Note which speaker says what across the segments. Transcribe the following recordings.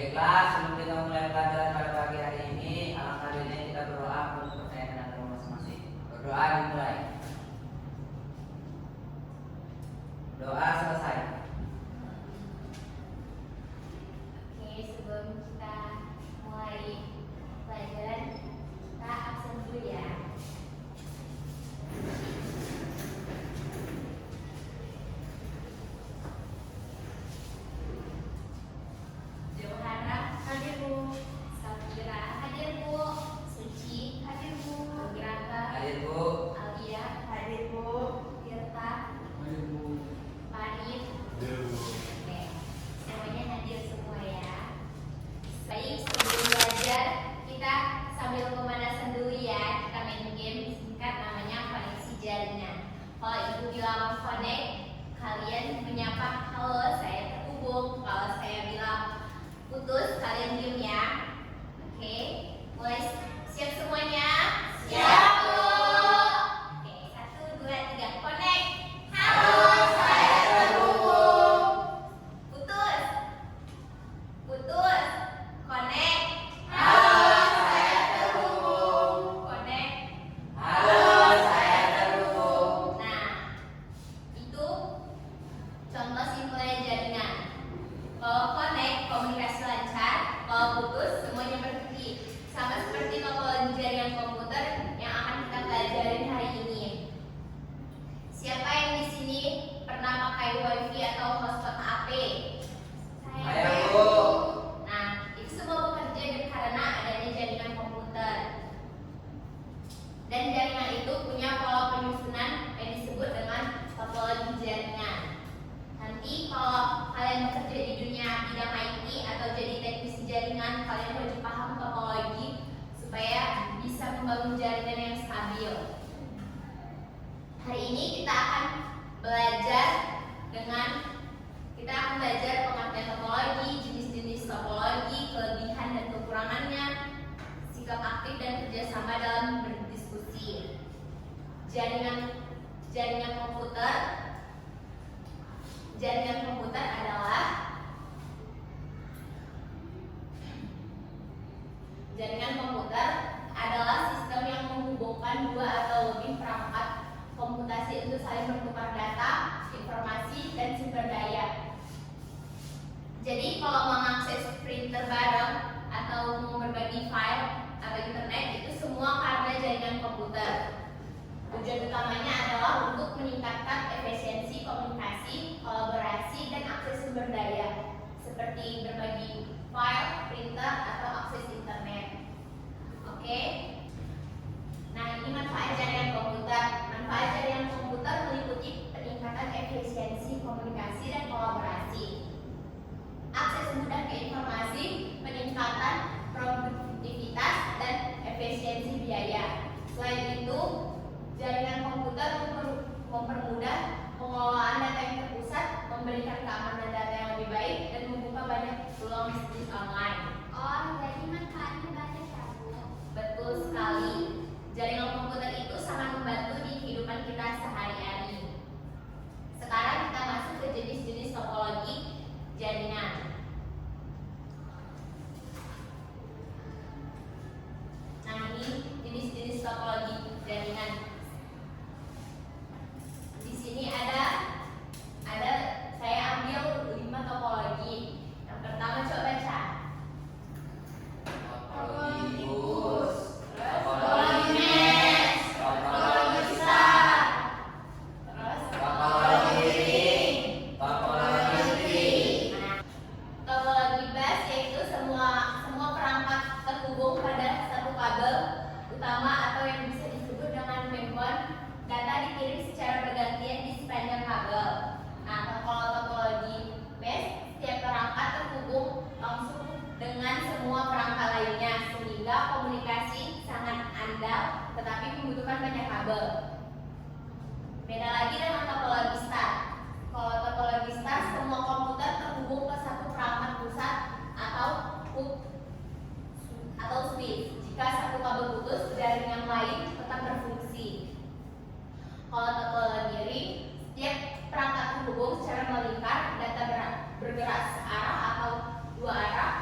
Speaker 1: Baiklah, sebelum kita mulai pelajaran pada pagi hari ini, alangkah baiknya kita berdoa untuk percayaan dan agama masing-masing. Berdoa dimulai. Doa selesai.
Speaker 2: Oke, sebelum kita mulai pelajaran, kita absen dulu ya. Johana hadir Bu, Safira hadir Bu, Suci hadir Bu, Geraka
Speaker 1: Hadir Bu.
Speaker 2: Alia hadir Bu, Tirta
Speaker 1: Hadir Bu.
Speaker 2: Panit. Oke, semuanya hadir semua ya. Baik, sebelum belajar kita sambil pemanasan dulu ya. Kita main game singkat namanya koneksi jaringan. Kalau ibu bilang connect, kalian menyapa halo saya terhubung. Kalau saya bilang putus, kalian diem ya. Oke, mulai siap semuanya? Siap Bu. Oke, 1, 2, 3, connect. Halo, saya terhubung. Putus. Putus. Connect. Halo, saya terhubung. Connect.
Speaker 1: Halo, saya terhubung.
Speaker 2: Nah, itu contoh simpelnya jaringan. Kalau connect, komunikasi lancar. Kalau putus, semuanya berhenti. Sama seperti topologi jaringan komputer yang akan kita pelajarin hari ini. Siapa yang di sini pernah pakai WiFi atau hotspot HP?
Speaker 1: Saya, Bu.
Speaker 2: Nah, itu semua bekerja karena adanya jaringan komputer. Dan jaringan itu punya pola penyusunan yang disebut dengan topologi jaringan. Nanti kalau kalian bekerja di dunia bidang IT atau jadi teknisi jaringan, kalian wajib paham topologi supaya bisa membangun jaringan yang stabil. Hari ini kita akan belajar pengertian topologi, jenis-jenis topologi, kelebihan dan kekurangannya, sikap aktif dan kerjasama dalam berdiskusi. Jaringan komputer adalah sistem yang menghubungkan dua atau lebih perangkat komputasi untuk saling bertukar data, informasi, dan sumber daya. Jadi kalau mau mengakses printer bareng atau mau berbagi file atau internet, itu semua karena jaringan komputer. Tujuan utamanya adalah untuk meningkatkan efisiensi komunikasi, kolaborasi, dan akses sumber daya seperti berbagi file, printer, atau akses internet. Oke. Nah, ini manfaat jaringan komputer. Manfaat jaringan komputer meliputi peningkatan efisiensi komunikasi dan kolaborasi, akses mudah ke informasi, peningkatan produktivitas, dan efisiensi biaya. Selain itu, jaringan komputer mempermudah pengelolaan data yang terpusat, memberikan keamanan data yang lebih baik, dan membuka banyak peluang bisnis online. Oh, jadi manfaatnya banyak ya, Bu? Betul sekali. Jaringan komputer itu sangat membantu di kehidupan kita sehari-hari. Sekarang kita masuk ke jenis-jenis topologi jaringan. Nah, ini jenis-jenis topologi jaringan. Di sini ada saya ambil 5 topologi. Yang pertama coba baca.
Speaker 1: Topologi bus,
Speaker 2: Topologi mesh, topologi besar, terus
Speaker 1: topologi ring, topologi tree.
Speaker 2: Nah, topologi bus yaitu semua perangkat terhubung pada satu kabel utama atau yang bisa disebut dengan backbone. Data dikirim secara bergantian di sepanjang kabel. Nah, kalau topologi mesh, setiap perangkat terhubung langsung dengan semua perangkat lainnya sehingga komunikasi sangat andal tetapi membutuhkan banyak kabel. Beda lagi dengan topologi star. Kalau topologi star, semua komputer terhubung ke satu perangkat pusat atau hub atau switch. Jika satu kabel putus, jaringan lain tetap berfungsi. Kalau topologi ring, setiap perangkat terhubung secara melingkar, data bergerak searah atau dua arah,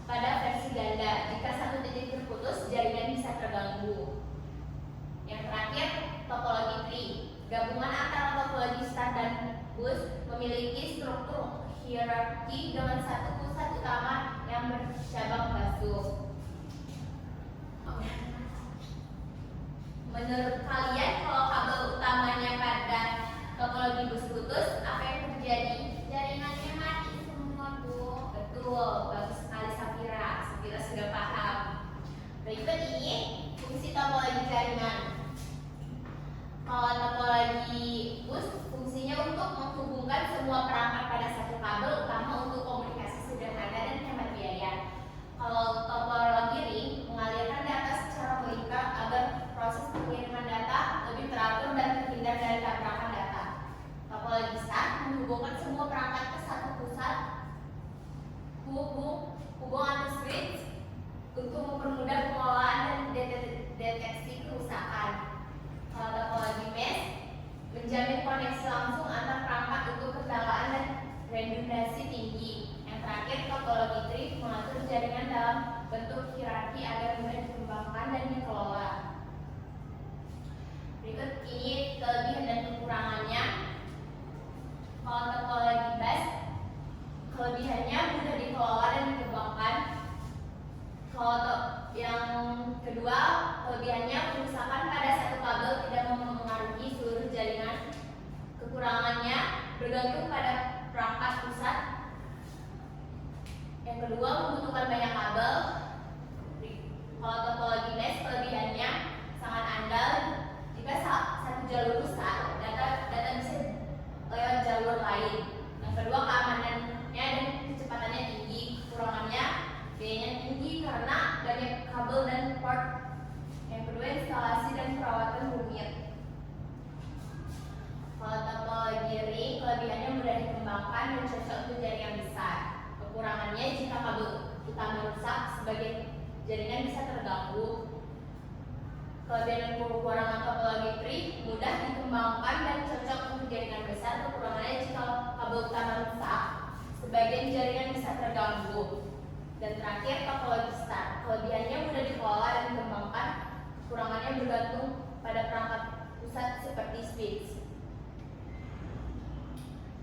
Speaker 2: pada versi ganda. Jika satu titik terputus, jaringan bisa terganggu. Yang terakhir, topologi tree. Gabungan antara topologi start dan bus memiliki struktur hierarki dengan satu pusat utama yang bercabang basuh. Menurut kalian, kalau kabel utamanya pada topologi bus putus, apa yang terjadi?
Speaker 3: Jaringannya mati semua, Bu.
Speaker 2: Betul, bagus sekali Safira. Safira sudah paham. Berikut ini fungsi topologi jaringan. Kalau topologi bus, fungsinya untuk menghubungkan semua perangkat pada satu kabel utama untuk komunikasi sederhana dan hemat biaya. Kalau topologi ring, mengalirkan data secara melingkar agar proses pengiriman data lebih teratur dan terhindar dari tabrakan data. Topologi start menghubungkan semua perangkat ke satu pusat hubung atau switch untuk mempermudah pengelolaan dan deteksi kerusakan. Kalau topologi mesh menjamin koneksi langsung antar perangkat untuk kendalian dan redundansi tinggi. Yang terakhir, topologi tree mengatur jaringan dalam bentuk hierarki agar mudah dikembangkan dan dikelola. Berikut ini kelebihan dan kekurangannya. Kalau topologi bus, kelebihannya mudah dikelola dan dikembangkan. Kalau yang kedua, kelebihannya kerusakan pada satu kabel tidak mempengaruhi seluruh jaringan. Kekurangannya bergantung pada perangkat pusat. Yang kedua, membutuhkan banyak kabel. Kalau topologi mesh, kelebihannya sangat andal. Jika satu jalur rusak, data bisa lewat jalur lain. Yang kedua, keamanannya dan kecepatannya tinggi. Kekurangannya biayanya tinggi karena banyak kabel dan port. Yang kedua, instalasi dan perawatan rumit. Kalau topologi ring, kelebihannya mudah dikembangkan dan cocok untuk jaringan besar. Kekurangannya, jika kabel utama rusak, sebagian jaringan bisa terganggu. Kelebihan dan kekurangan topologi tree mudah dikembangkan dan cocok untuk jaringan besar. Kekurangannya, jika kabel utama rusak, sebagian jaringan bisa terganggu. Dan terakhir, topologi start. Kelebihannya mudah dikelola dan dikembangkan. Kekurangannya bergantung pada perangkat pusat seperti switch.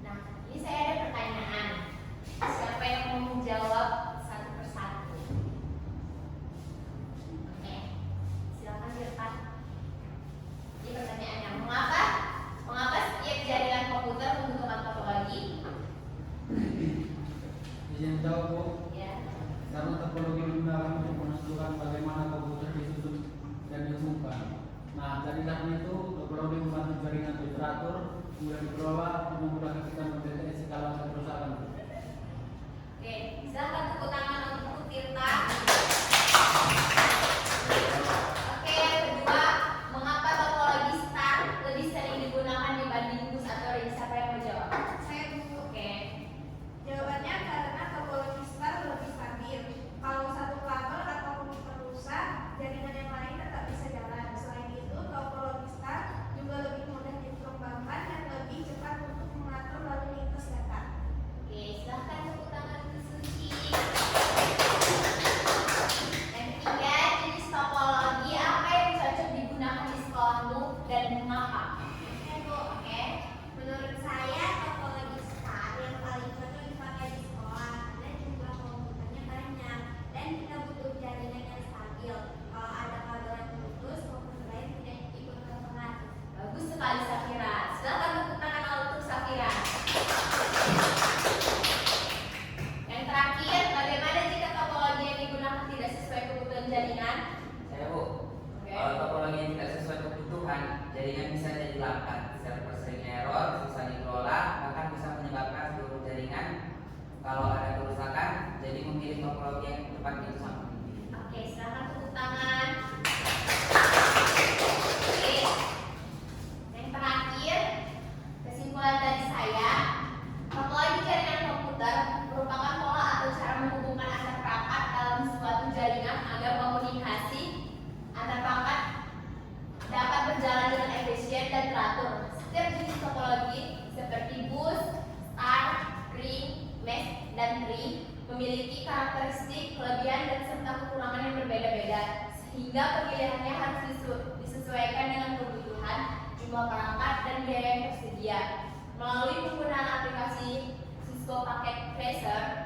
Speaker 2: Nah, ini saya ada pertanyaan. Siapa yang mau menjawab satu persatu? Oke, silakan Irfan. Ini pertanyaannya, mengapa setiap jaringan komputer membutuhkan topologi?
Speaker 4: Izin tahu, Bu.
Speaker 2: Ya.
Speaker 4: Karena topologi digunakan untuk menentukan bagaimana komputer disusun dan dihubungkan. Nah, dari karena itu topologi membantu jaringan teratur, mudah dikelola, dan memudahkan kita mendeteksi kalau ada kerusakan.
Speaker 2: Oke, silakan tepuk tangan untuk Tirta. Oke, yang kedua, mengapa topologi start lebih sering digunakan dibanding bus atau ring? Siapa yang mau jawab?
Speaker 3: Saya, Bu.
Speaker 2: Oke.
Speaker 3: Jawabannya karena topologi start lebih stabil. Kalau satu kabel atau komputer rusak, jaringan yang lain tetap bisa jalan. Selain itu, topologi start juga lebih mudah dikembangkan dan lebih cepat untuk mengatur lalu lintas data.
Speaker 2: Oke, silahkan tepuk tangan untuk Suci. Yang ketiga, jenis topologi apa yang cocok digunakan di sekolahmu dan mengapa?
Speaker 3: Oke, menurut saya topologi start yang paling cocok dipakai di sekolah karena jumlah komputernya banyak dan kita butuh jaringan yang stabil. Kalau ada kabel yang putus, komputer lain tidak ikut terpengaruh.
Speaker 2: Bagus sekali Safira. Silahkan tepuk tangan untuk Safira. Yang terakhir, bagaimana jika topologi yang digunakan tidak sesuai kebutuhan jaringan?
Speaker 1: Saya, Bu.
Speaker 2: Oke.
Speaker 1: Kalau topologi yang tidak sesuai kebutuhan, jaringan bisa jadi lambat, server sering error, susah dikelola, bahkan bisa menyebabkan seluruh jaringan. Kalau ada kerusakan, jadi memilih topologi yang tepat itu sangat penting.
Speaker 2: Oke, silahkan tepuk tangan. Oke. Yang terakhir, kesimpulan dari saya, topologi jaringan komputer merupakan pola atau cara menghubungkan antar perangkat dalam suatu jaringan agar komunikasi antar perangkat dapat berjalan dengan efisien dan teratur. Setiap jenis topologi seperti bus, start, ring, mesh, dan tree memiliki karakteristik, kelebihan, dan serta kekurangan yang berbeda-beda, sehingga pemilihannya harus disesuaikan dengan kebutuhan, jumlah perangkat, dan biaya yang tersedia. Melalui penggunaan aplikasi Cisco Packet Tracer,